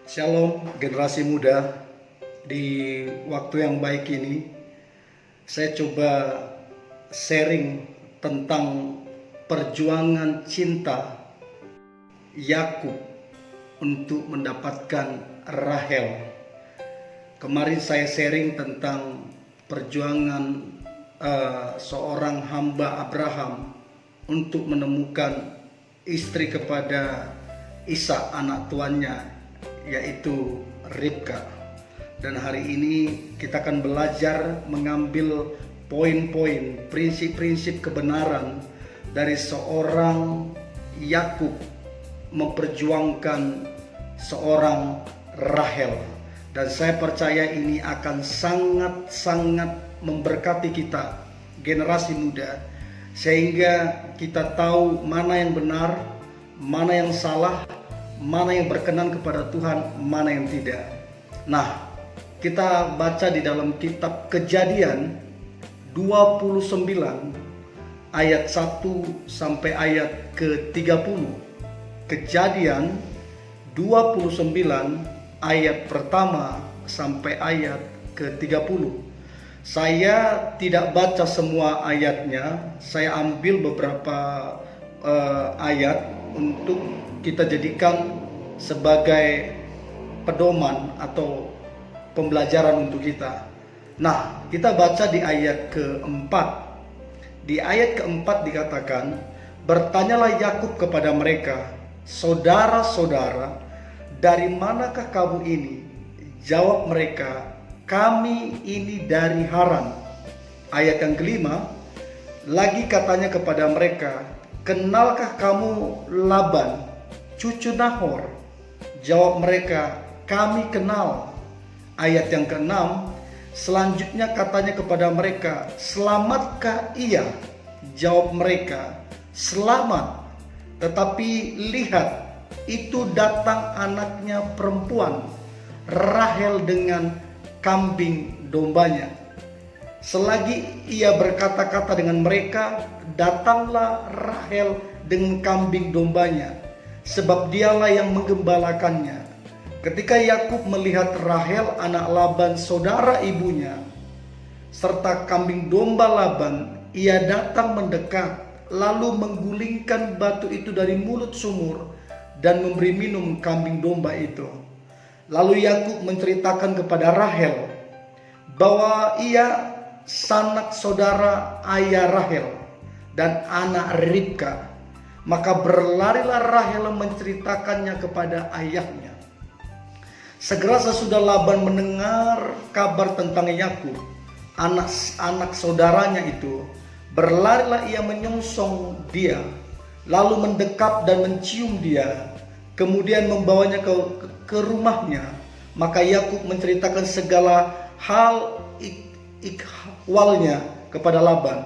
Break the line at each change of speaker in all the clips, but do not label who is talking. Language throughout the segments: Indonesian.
Shalom generasi muda. Di waktu yang baik ini saya coba sharing tentang perjuangan cinta Yakub untuk mendapatkan Rahel. Kemarin saya sharing tentang perjuangan seorang hamba Abraham untuk menemukan istri kepada Ishak anak tuannya, yaitu Ribka. Dan hari ini kita akan belajar mengambil poin-poin, prinsip-prinsip kebenaran dari seorang Yakub memperjuangkan seorang Rahel. Dan saya percaya ini akan sangat-sangat memberkati kita, generasi muda, sehingga kita tahu mana yang benar, mana yang salah, mana yang berkenan kepada Tuhan, mana yang tidak. Nah, kita baca di dalam kitab Kejadian 29 ayat 1 sampai ayat ke-30. Kejadian 29 ayat pertama sampai ayat ke-30. Saya tidak baca semua ayatnya, saya ambil beberapa ayat untuk kita jadikan sebagai pedoman atau pembelajaran untuk kita. Nah, kita baca di ayat keempat. Di ayat keempat dikatakan, bertanyalah Yakub kepada mereka, saudara-saudara, dari manakah kamu ini? Jawab mereka, kami ini dari Haran. Ayat yang kelima, lagi katanya kepada mereka, kenalkah kamu Laban, cucu Nahor? Jawab mereka, kami kenal. Ayat yang keenam, selanjutnya katanya kepada mereka, selamatkah ia? Jawab mereka, selamat. Tetapi lihat, itu datang anaknya perempuan, Rahel dengan kambing dombanya. Selagi ia berkata-kata dengan mereka, datanglah Rahel dengan kambing dombanya, sebab dialah yang menggembalakannya. Ketika Yakub melihat Rahel anak Laban saudara ibunya serta kambing domba Laban, ia datang mendekat lalu menggulingkan batu itu dari mulut sumur dan memberi minum kambing domba itu. Lalu Yakub menceritakan kepada Rahel bahwa ia sanak saudara ayah Rahel dan anak Ribka. Maka berlarilah Rahel menceritakannya kepada ayahnya. Segera sesudah Laban mendengar kabar tentang Yakub, anak saudaranya itu, berlarilah ia menyongsong dia, lalu mendekap dan mencium dia, kemudian membawanya ke rumahnya. Maka Yakub menceritakan segala hal ikhwalnya kepada Laban.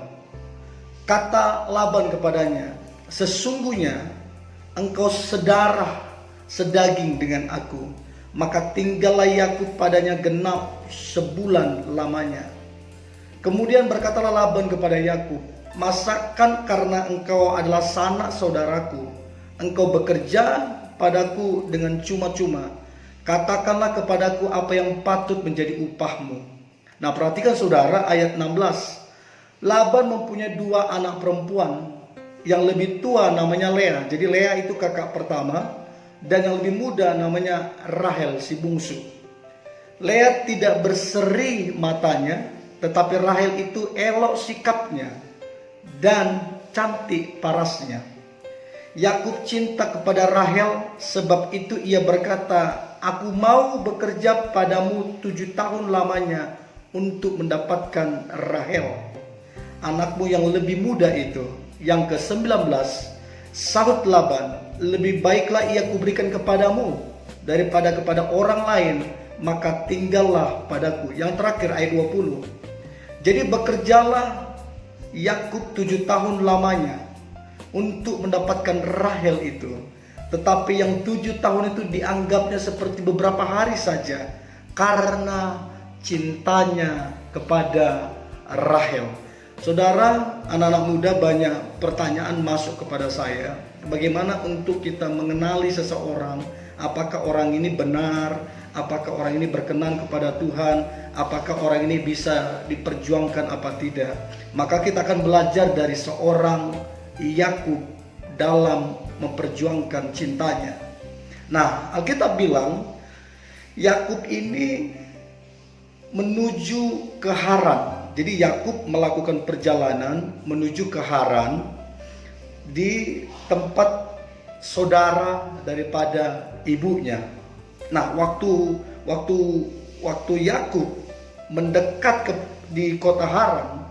Kata Laban kepadanya, sesungguhnya engkau sedarah sedaging dengan aku. Maka tinggallah Yakub padanya genap sebulan lamanya. Kemudian berkatalah Laban kepada Yakub, masakan karena engkau adalah sanak saudaraku, engkau bekerja padaku dengan cuma-cuma. Katakanlah kepadaku apa yang patut menjadi upahmu. Nah, perhatikan saudara ayat 16. Laban mempunyai dua anak perempuan. Yang lebih tua namanya Lea. Jadi Lea itu kakak pertama. Dan yang lebih muda namanya Rahel si bungsu. Lea tidak berseri matanya, tetapi Rahel itu elok sikapnya dan cantik parasnya. Yakub cinta kepada Rahel, sebab itu ia berkata, aku mau bekerja padamu 7 tahun lamanya untuk mendapatkan Rahel, anakmu yang lebih muda itu. Yang ke-19, sahut Laban, lebih baiklah ia kuberikan kepadamu daripada kepada orang lain, maka tinggallah padaku. Yang terakhir ayat 20. Jadi bekerjalah Yakub 7 tahun lamanya untuk mendapatkan Rahel itu. Tetapi yang 7 tahun itu dianggapnya seperti beberapa hari saja karena cintanya kepada Rahel. Saudara, anak-anak muda, banyak pertanyaan masuk kepada saya. Bagaimana untuk kita mengenali seseorang apakah orang ini benar, apakah orang ini berkenan kepada Tuhan, apakah orang ini bisa diperjuangkan apa tidak. Maka kita akan belajar dari seorang Yakub dalam memperjuangkan cintanya. Nah, Alkitab bilang Yakub ini menuju ke Haran. Jadi Yakub melakukan perjalanan menuju ke Haran di tempat saudara daripada ibunya. Nah, waktu Yakub mendekat di kota Haran,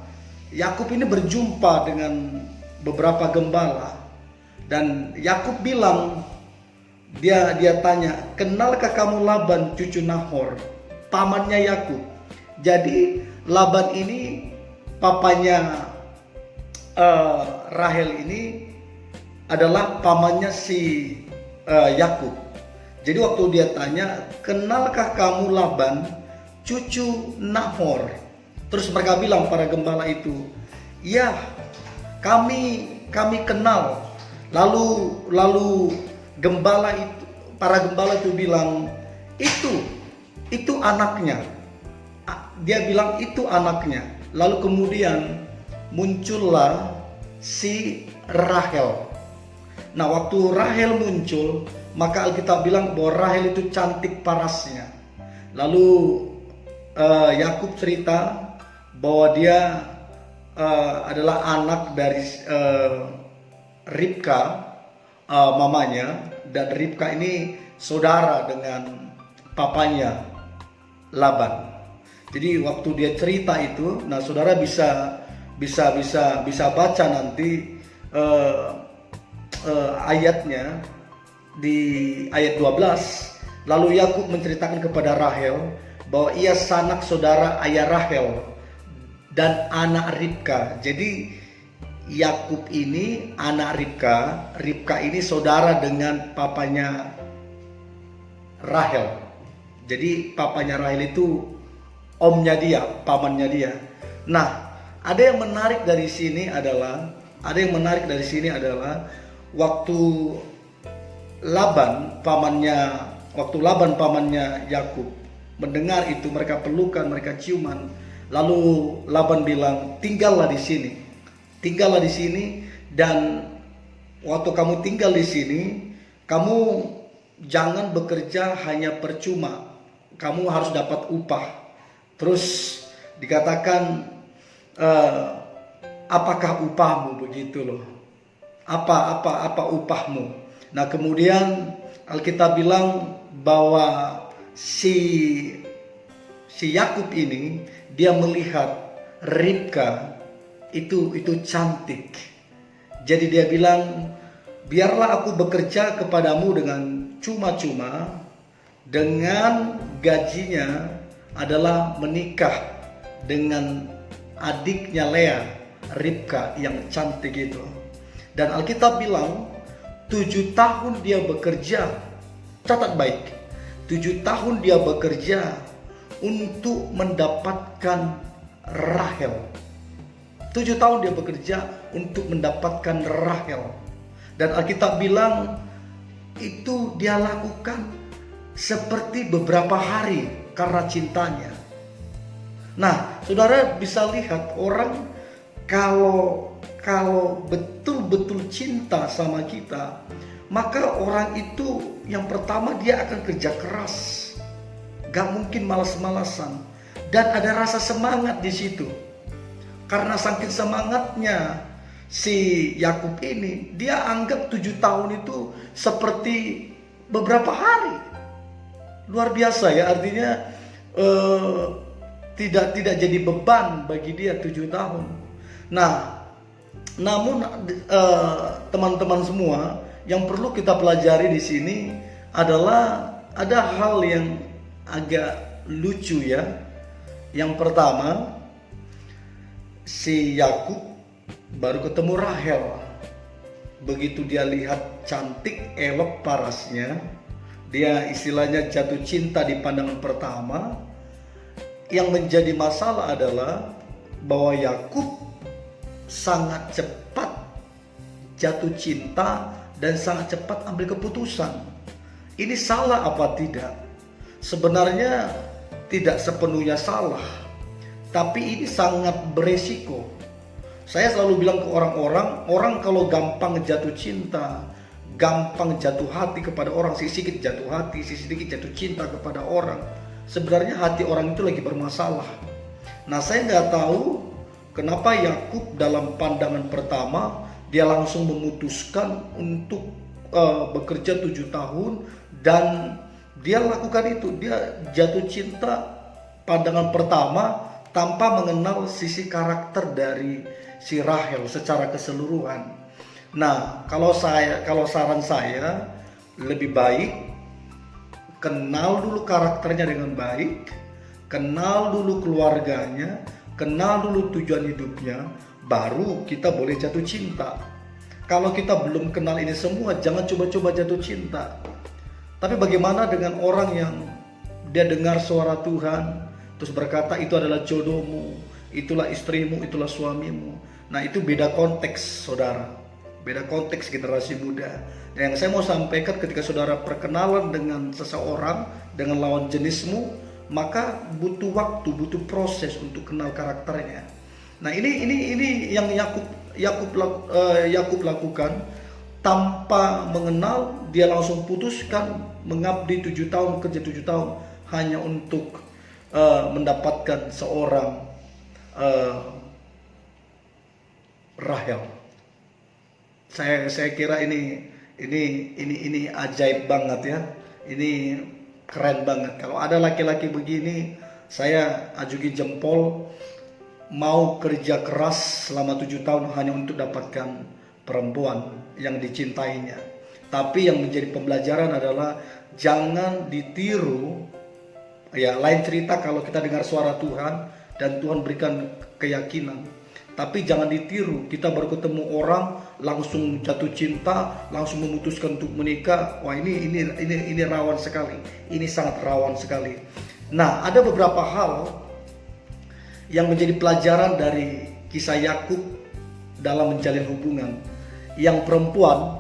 Yakub ini berjumpa dengan beberapa gembala, dan Yakub bilang, dia tanya, "Kenalkah kamu Laban cucu Nahor?" Pamannya Yakub. Jadi Laban ini papanya Rahel ini adalah pamannya si Yakub. Jadi waktu dia tanya, "Kenalkah kamu Laban cucu Nahor?" Terus mereka bilang, para gembala itu, "Ya, kami kenal." Lalu para gembala itu bilang, itu anaknya. Dia bilang itu anaknya. Lalu kemudian muncullah si Rahel. Nah, waktu Rahel muncul, maka Alkitab bilang bahwa Rahel itu cantik parasnya. Lalu Yakub cerita bahwa dia adalah anak dari Ribka, mamanya, dan Ribka ini saudara dengan papanya Laban. Jadi waktu dia cerita itu, nah saudara bisa baca nanti ayatnya di ayat 12. Lalu Yakub menceritakan kepada Rahel bahwa ia sanak saudara ayah Rahel dan anak Ribka. Jadi Yakub ini anak Ribka, Ribka ini saudara dengan papanya Rahel. Jadi papanya Rahel itu omnya dia, pamannya dia. Nah, ada yang menarik dari sini adalah waktu Laban pamannya Yakub mendengar itu, mereka pelukan, mereka ciuman. Lalu Laban bilang, tinggallah di sini, dan waktu kamu tinggal di sini, kamu jangan bekerja hanya percuma, kamu harus dapat upah. Terus dikatakan, apakah upahmu, begitu loh. Apa upahmu? Nah, kemudian Alkitab bilang bahwa si Yakub ini dia melihat Ribka itu cantik. Jadi dia bilang, biarlah aku bekerja kepadamu dengan cuma-cuma, dengan gajinya adalah menikah dengan adiknya Lea, Ribka yang cantik itu. Dan Alkitab bilang 7 tahun dia bekerja, catat baik, 7 tahun dia bekerja untuk mendapatkan Rahel. 7 tahun dia bekerja untuk mendapatkan Rahel. Dan Alkitab bilang itu dia lakukan seperti beberapa hari karena cintanya. Nah, saudara bisa lihat orang kalau betul-betul cinta sama kita, maka orang itu yang pertama dia akan kerja keras, gak mungkin malas-malasan, dan ada rasa semangat di situ. Karena saking semangatnya si Yakub ini, dia anggap 7 tahun itu seperti beberapa hari. Luar biasa ya, artinya tidak jadi beban bagi dia 7 tahun. Nah, namun teman-teman semua, yang perlu kita pelajari di sini adalah ada hal yang agak lucu ya. Yang pertama, si Yakub baru ketemu Rahel. Begitu dia lihat cantik, elok parasnya, dia istilahnya jatuh cinta di pandangan pertama. Yang menjadi masalah adalah bahwa Yakub sangat cepat jatuh cinta dan sangat cepat ambil keputusan. Ini salah apa tidak? Sebenarnya tidak sepenuhnya salah, tapi ini sangat beresiko. Saya selalu bilang ke orang-orang, orang kalau gampang jatuh cinta, gampang jatuh hati kepada orang, sedikit jatuh hati, sedikit jatuh cinta kepada orang, sebenarnya hati orang itu lagi bermasalah. Nah, saya nggak tahu kenapa Yakub dalam pandangan pertama dia langsung memutuskan untuk bekerja 7 tahun dan dia lakukan itu. Dia jatuh cinta pandangan pertama tanpa mengenal sisi karakter dari si Rahel secara keseluruhan. Nah, kalau saran saya lebih baik kenal dulu karakternya dengan baik, kenal dulu keluarganya, kenal dulu tujuan hidupnya, baru kita boleh jatuh cinta. Kalau kita belum kenal ini semua, jangan coba-coba jatuh cinta. Tapi bagaimana dengan orang yang dia dengar suara Tuhan, terus berkata itu adalah jodohmu, itulah istrimu, itulah suamimu. Nah, itu beda konteks, saudara. Beda konteks generasi muda. Dan yang saya mau sampaikan, ketika saudara perkenalan dengan seseorang, dengan lawan jenismu, maka butuh waktu, butuh proses untuk kenal karakternya. Nah, ini yang Yakub lakukan. Tanpa mengenal, dia langsung putuskan mengabdi 7 tahun, kerja 7 tahun hanya untuk mendapatkan seorang Rahel. Saya kira ini ajaib banget ya. Ini keren banget. Kalau ada laki-laki begini, saya ajuki jempol, mau kerja keras selama 7 tahun hanya untuk dapatkan perempuan yang dicintainya. Tapi yang menjadi pembelajaran adalah jangan ditiru. Ya, lain cerita kalau kita dengar suara Tuhan dan Tuhan berikan keyakinan. Tapi jangan ditiru, kita baru ketemu orang langsung jatuh cinta, langsung memutuskan untuk menikah. Wah, ini rawan sekali. Ini sangat rawan sekali. Nah, ada beberapa hal yang menjadi pelajaran dari kisah Yakub dalam menjalin hubungan. Yang perempuan,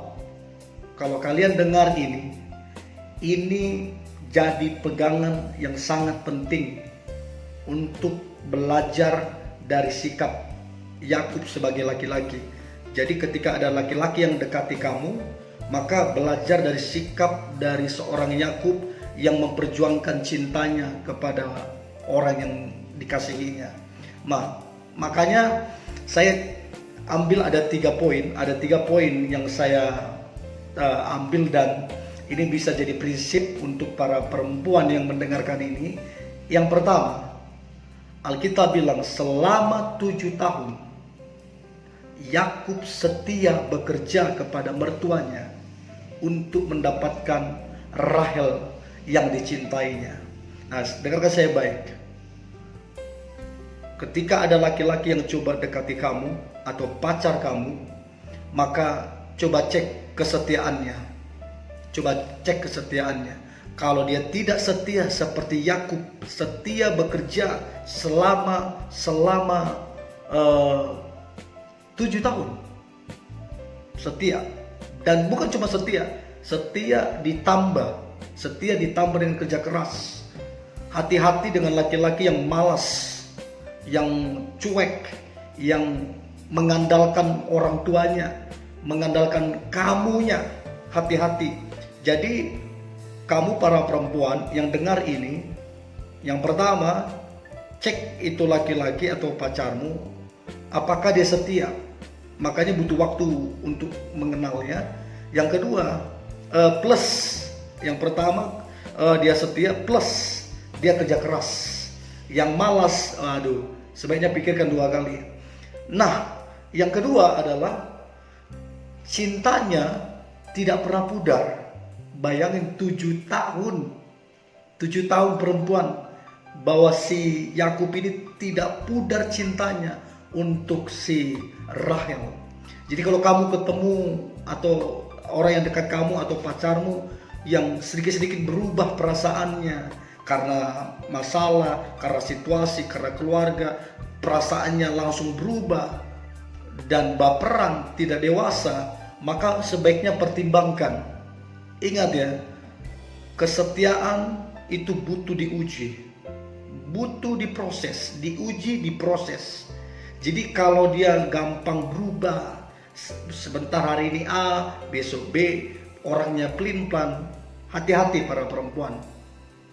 kalau kalian dengar ini jadi pegangan yang sangat penting untuk belajar dari sikap Yakub sebagai laki-laki. Jadi ketika ada laki-laki yang dekati kamu, maka belajar dari sikap dari seorang Yakub yang memperjuangkan cintanya kepada orang yang dikasihinya. Makanya saya ambil ada 3 poin. Ada 3 poin yang saya ambil dan ini bisa jadi prinsip untuk para perempuan yang mendengarkan ini. Yang pertama, Alkitab bilang selama 7 tahun Yakub setia bekerja kepada mertuanya untuk mendapatkan Rahel yang dicintainya. Nah, dengarkan saya baik. Ketika ada laki-laki yang coba dekati kamu atau pacar kamu, maka coba cek kesetiaannya. Coba cek kesetiaannya. Kalau dia tidak setia seperti Yakub, setia bekerja selama 7 tahun. Setia. Dan bukan cuma setia ditambah dengan kerja keras. Hati-hati dengan laki-laki yang malas, yang cuek, yang mengandalkan orang tuanya, mengandalkan kamunya. Hati-hati. Jadi kamu para perempuan yang dengar ini, yang pertama, cek itu laki-laki atau pacarmu, apakah dia setia. Makanya butuh waktu untuk mengenalnya. Yang kedua, plus. Yang pertama, dia setia, plus dia kerja keras. Yang malas, sebaiknya pikirkan 2 kali. Nah, yang kedua adalah cintanya tidak pernah pudar. Bayangin 7 tahun perempuan, bahwa si Yakub ini tidak pudar cintanya untuk si Rahel. Jadi kalau kamu ketemu atau orang yang dekat kamu atau pacarmu yang sedikit-sedikit berubah perasaannya karena masalah, karena situasi, karena keluarga, perasaannya langsung berubah dan baperan, tidak dewasa, maka sebaiknya pertimbangkan. Ingat ya, Kesetiaan itu butuh diuji, butuh diproses, diuji, diproses. Jadi kalau dia gampang berubah, sebentar hari ini A, besok B, orangnya pelin-pelan, hati-hati para perempuan.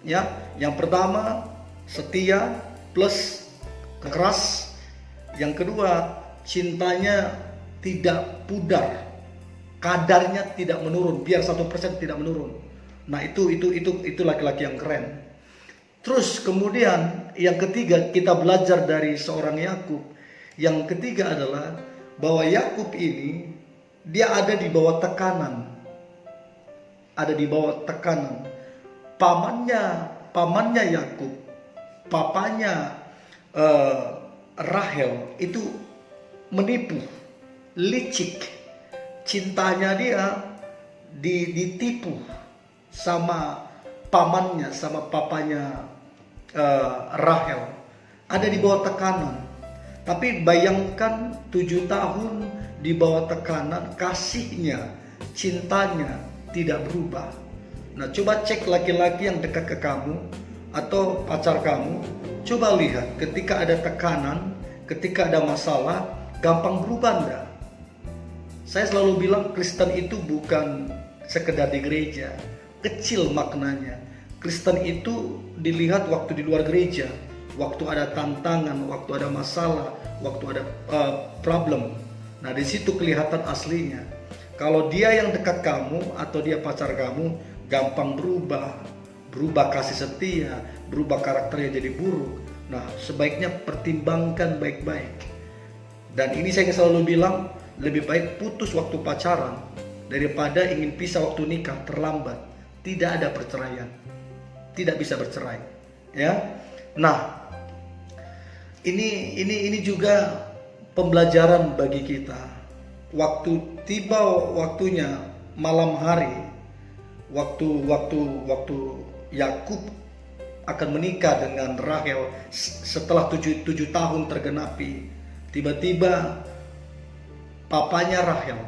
Ya, yang pertama setia plus keras. Yang kedua, cintanya tidak pudar, kadarnya tidak menurun, biar 1% tidak menurun. Nah itu laki-laki yang keren. Terus kemudian yang ketiga, kita belajar dari seorang Yakub. Yang ketiga adalah bahwa Yakub ini dia ada di bawah tekanan. Ada di bawah tekanan. Pamannya Yakub, papanya Rahel itu menipu, licik. Cintanya dia ditipu sama pamannya, sama papanya Rahel. Ada di bawah tekanan. Tapi bayangkan 7 tahun di bawah tekanan, kasihnya, cintanya tidak berubah. Nah coba cek laki-laki yang dekat ke kamu atau pacar kamu. Coba lihat ketika ada tekanan, ketika ada masalah, gampang berubah enggak? Saya selalu bilang Kristen itu bukan sekedar di gereja. Kecil maknanya. Kristen itu dilihat waktu di luar gereja, waktu ada tantangan, waktu ada masalah, waktu ada problem. Nah di situ kelihatan aslinya. Kalau dia yang dekat kamu atau dia pacar kamu, gampang berubah kasih setia, berubah karakternya jadi buruk. Nah sebaiknya pertimbangkan baik-baik. Dan ini saya selalu bilang, lebih baik putus waktu pacaran daripada ingin pisah waktu nikah terlambat. Tidak ada perceraian, tidak bisa bercerai, ya. Nah, ini juga pembelajaran bagi kita. Waktu tiba waktunya malam hari, waktu Yakub akan menikah dengan Rahel setelah 7 tahun tergenapi, tiba-tiba papanya Rahel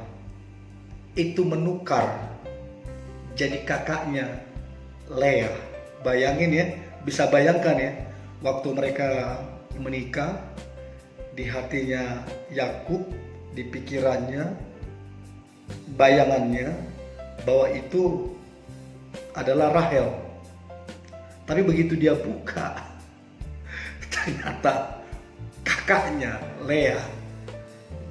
itu menukar jadi kakaknya Lea. Bayangin ya, bisa bayangkan ya, waktu mereka menikah, di hatinya Yakub, di pikirannya, bayangannya bahwa itu adalah Rahel. Tapi begitu dia buka, ternyata kakaknya Lea.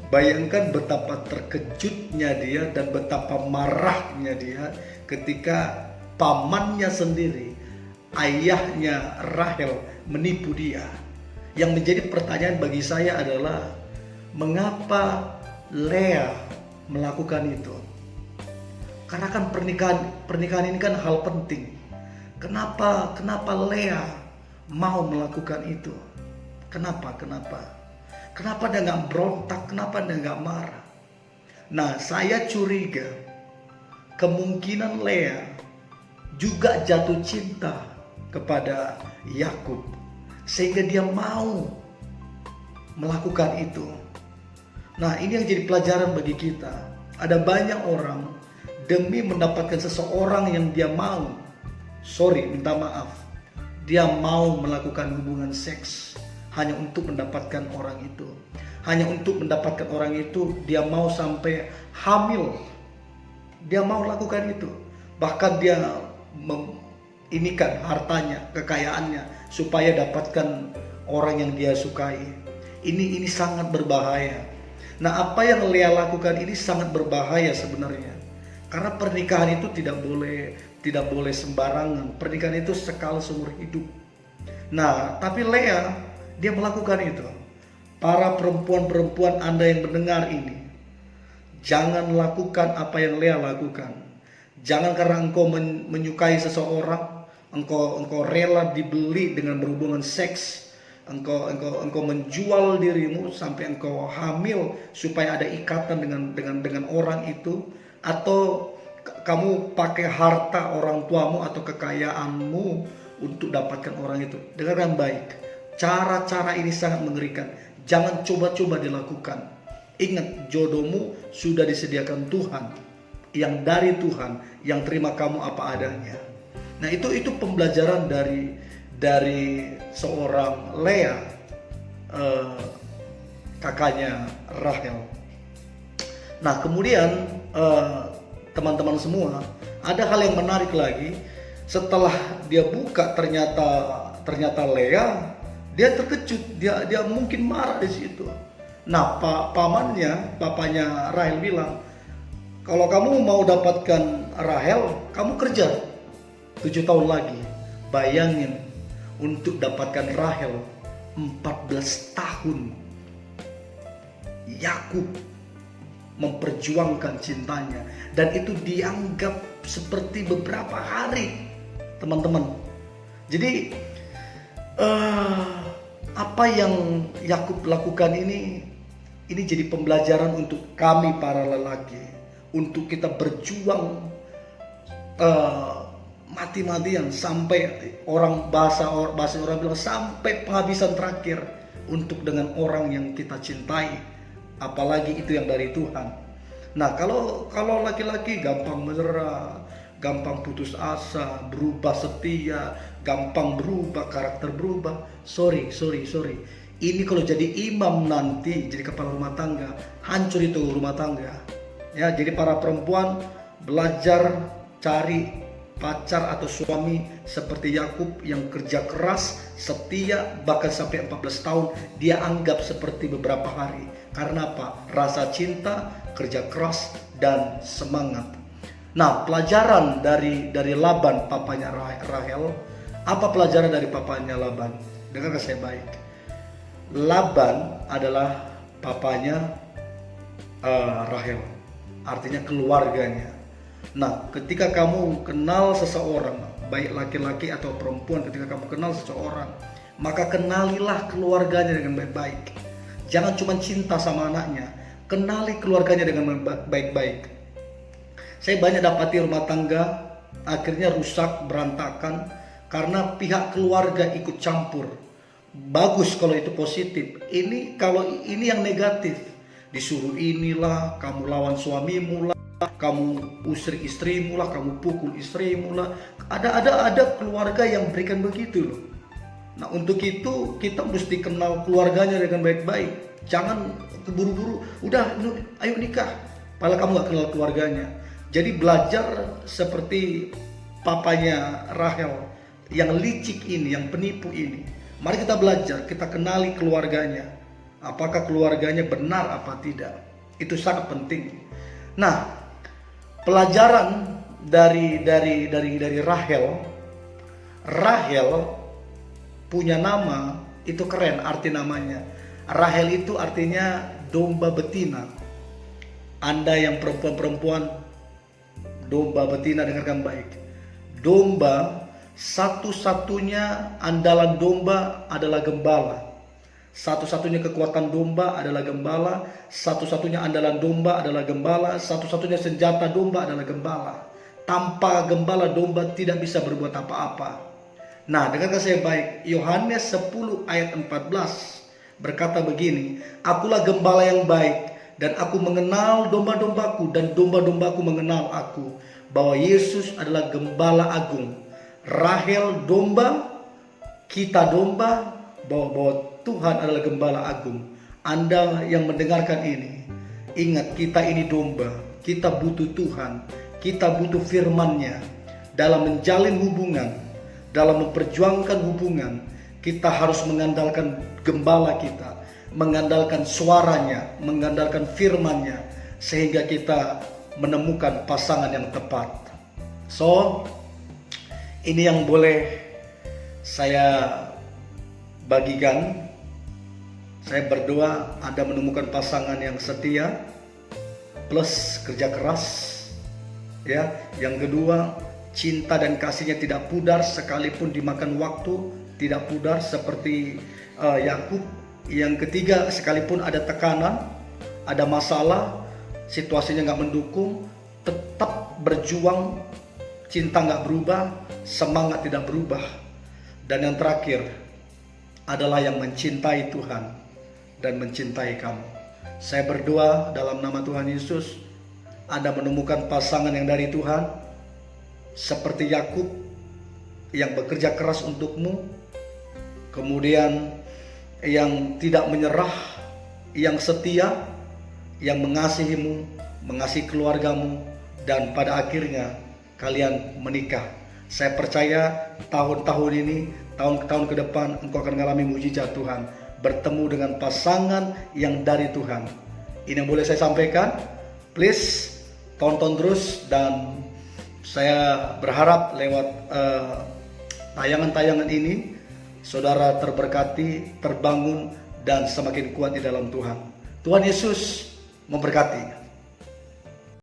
Bayangkan betapa terkejutnya dia dan betapa marahnya dia ketika pamannya sendiri, ayahnya Rahel, menipu dia. Yang menjadi pertanyaan bagi saya adalah, mengapa Lea melakukan itu? Karena kan pernikahan ini kan hal penting. Kenapa Lea mau melakukan itu? Kenapa? Kenapa dia nggak berontak? Kenapa dia nggak marah? Nah, saya curiga kemungkinan Lea juga jatuh cinta kepada Yakub sehingga dia mau melakukan itu. Nah, ini yang jadi pelajaran bagi kita. Ada banyak orang demi mendapatkan seseorang yang dia mau, minta maaf, dia mau melakukan hubungan seks hanya untuk mendapatkan orang itu. Hanya untuk mendapatkan orang itu, dia mau sampai hamil. Dia mau lakukan itu. Bahkan dia inikan hartanya, kekayaannya supaya dapatkan orang yang dia sukai. Ini sangat berbahaya. Nah, apa yang Lea lakukan ini sangat berbahaya sebenarnya. Karena pernikahan itu tidak boleh sembarangan. Pernikahan itu sekali seumur hidup. Nah, tapi Lea, dia melakukan itu. Para perempuan-perempuan Anda yang mendengar ini, jangan lakukan apa yang Lea lakukan. Jangan karena engkau menyukai seseorang, engkau rela dibeli dengan berhubungan seks. Engkau menjual dirimu sampai engkau hamil supaya ada ikatan dengan orang itu, atau kamu pakai harta orang tuamu atau kekayaanmu untuk dapatkan orang itu. Dengarkan baik. Cara-cara ini sangat mengerikan. Jangan coba-coba dilakukan. Ingat, jodohmu sudah disediakan Tuhan. Yang dari Tuhan, yang terima kamu apa adanya. Nah, itu pembelajaran dari seorang Lea, kakaknya Rahel. Nah, kemudian teman-teman semua, ada hal yang menarik lagi. Setelah dia buka, ternyata Lea, dia terkejut, dia mungkin marah di situ. Nah, papanya Rahel bilang, kalau kamu mau dapatkan Rahel, kamu kerja 7 tahun lagi. Bayangin, untuk dapatkan Rahel 14 tahun Yakub memperjuangkan cintanya, dan itu dianggap seperti beberapa hari, teman-teman. Jadi apa yang Yakub lakukan ini jadi pembelajaran untuk kami para lelaki, untuk kita berjuang mati-matian sampai bahasa orang bilang sampai penghabisan terakhir untuk dengan orang yang kita cintai, apalagi itu yang dari Tuhan. Nah, kalau laki-laki gampang menyerah, gampang putus asa, berubah setia, gampang berubah, karakter berubah. Sorry. Ini kalau jadi imam nanti, jadi kepala rumah tangga, hancur itu rumah tangga. Ya, jadi para perempuan belajar cari pacar atau suami seperti Yakub yang kerja keras, setia, bahkan sampai 14 tahun dia anggap seperti beberapa hari. Karena apa? Rasa cinta, kerja keras, dan semangat. Nah, pelajaran dari Laban, papanya Rahel. Apa pelajaran dari papanya Laban? Dengarkan saya baik. Laban adalah papanya Rahel, artinya keluarganya. Nah, ketika kamu kenal seseorang, baik laki-laki atau perempuan, ketika kamu kenal seseorang, maka kenalilah keluarganya dengan baik-baik. Jangan cuma cinta sama anaknya, kenali keluarganya dengan baik-baik. Saya banyak dapati rumah tangga akhirnya rusak, berantakan karena pihak keluarga ikut campur. Bagus kalau itu positif. Kalau ini yang negatif, disuruh inilah, kamu lawan suamimu lah, kamu usir istrimu lah, kamu pukul istrimu lah. Ada keluarga yang berikan begitu loh. Nah, untuk itu kita mesti kenal keluarganya dengan baik-baik. Jangan keburu-buru, udah ayo nikah, padahal kamu gak kenal keluarganya. Jadi belajar seperti papanya Rahel yang licik ini, yang penipu ini. Mari kita belajar, kita kenali keluarganya. Apakah keluarganya benar apa tidak? Itu sangat penting. Nah, pelajaran dari Rahel. Rahel punya nama, itu keren arti namanya. Rahel itu artinya domba betina. Anda yang perempuan-perempuan, domba betina, dengarkan baik. Domba, satu-satunya andalan domba adalah gembala. Satu-satunya kekuatan domba adalah gembala. Satu-satunya andalan domba adalah gembala. Satu-satunya senjata domba adalah gembala. Tanpa gembala, domba tidak bisa berbuat apa-apa. Nah, dengarkan saya baik. Yohanes 10 ayat 14 berkata begini, akulah gembala yang baik, dan aku mengenal domba-dombaku, dan domba-dombaku mengenal aku. Bahwa Yesus adalah gembala agung. Rahel domba, kita domba, bahwa Tuhan adalah gembala agung. Anda yang mendengarkan ini, ingat kita ini domba. Kita butuh Tuhan, kita butuh firman-Nya. Dalam menjalin hubungan, dalam memperjuangkan hubungan, kita harus mengandalkan gembala kita, mengandalkan suaranya, mengandalkan firman-Nya, sehingga kita menemukan pasangan yang tepat. So, ini yang boleh saya bagikan. Saya berdoa Anda menemukan pasangan yang setia plus kerja keras. Ya, yang kedua, cinta dan kasihnya tidak pudar sekalipun dimakan waktu, tidak pudar seperti Yakub. Yang ketiga, sekalipun ada tekanan, ada masalah, situasinya nggak mendukung, tetap berjuang, cinta nggak berubah, semangat tidak berubah. Dan yang terakhir adalah yang mencintai Tuhan dan mencintai kamu. Saya berdoa dalam nama Tuhan Yesus, Anda menemukan pasangan yang dari Tuhan, seperti Yakub, yang bekerja keras untukmu, kemudian yang tidak menyerah, yang setia, yang mengasihimu, mengasihi keluargamu, dan pada akhirnya kalian menikah. Saya percaya tahun-tahun ini, tahun-tahun ke depan engkau akan mengalami mujizat Tuhan, bertemu dengan pasangan yang dari Tuhan. Ini yang boleh saya sampaikan. Please tonton terus, dan saya berharap lewat tayangan-tayangan ini saudara terberkati, terbangun, dan semakin kuat di dalam Tuhan. Tuhan Yesus memberkati.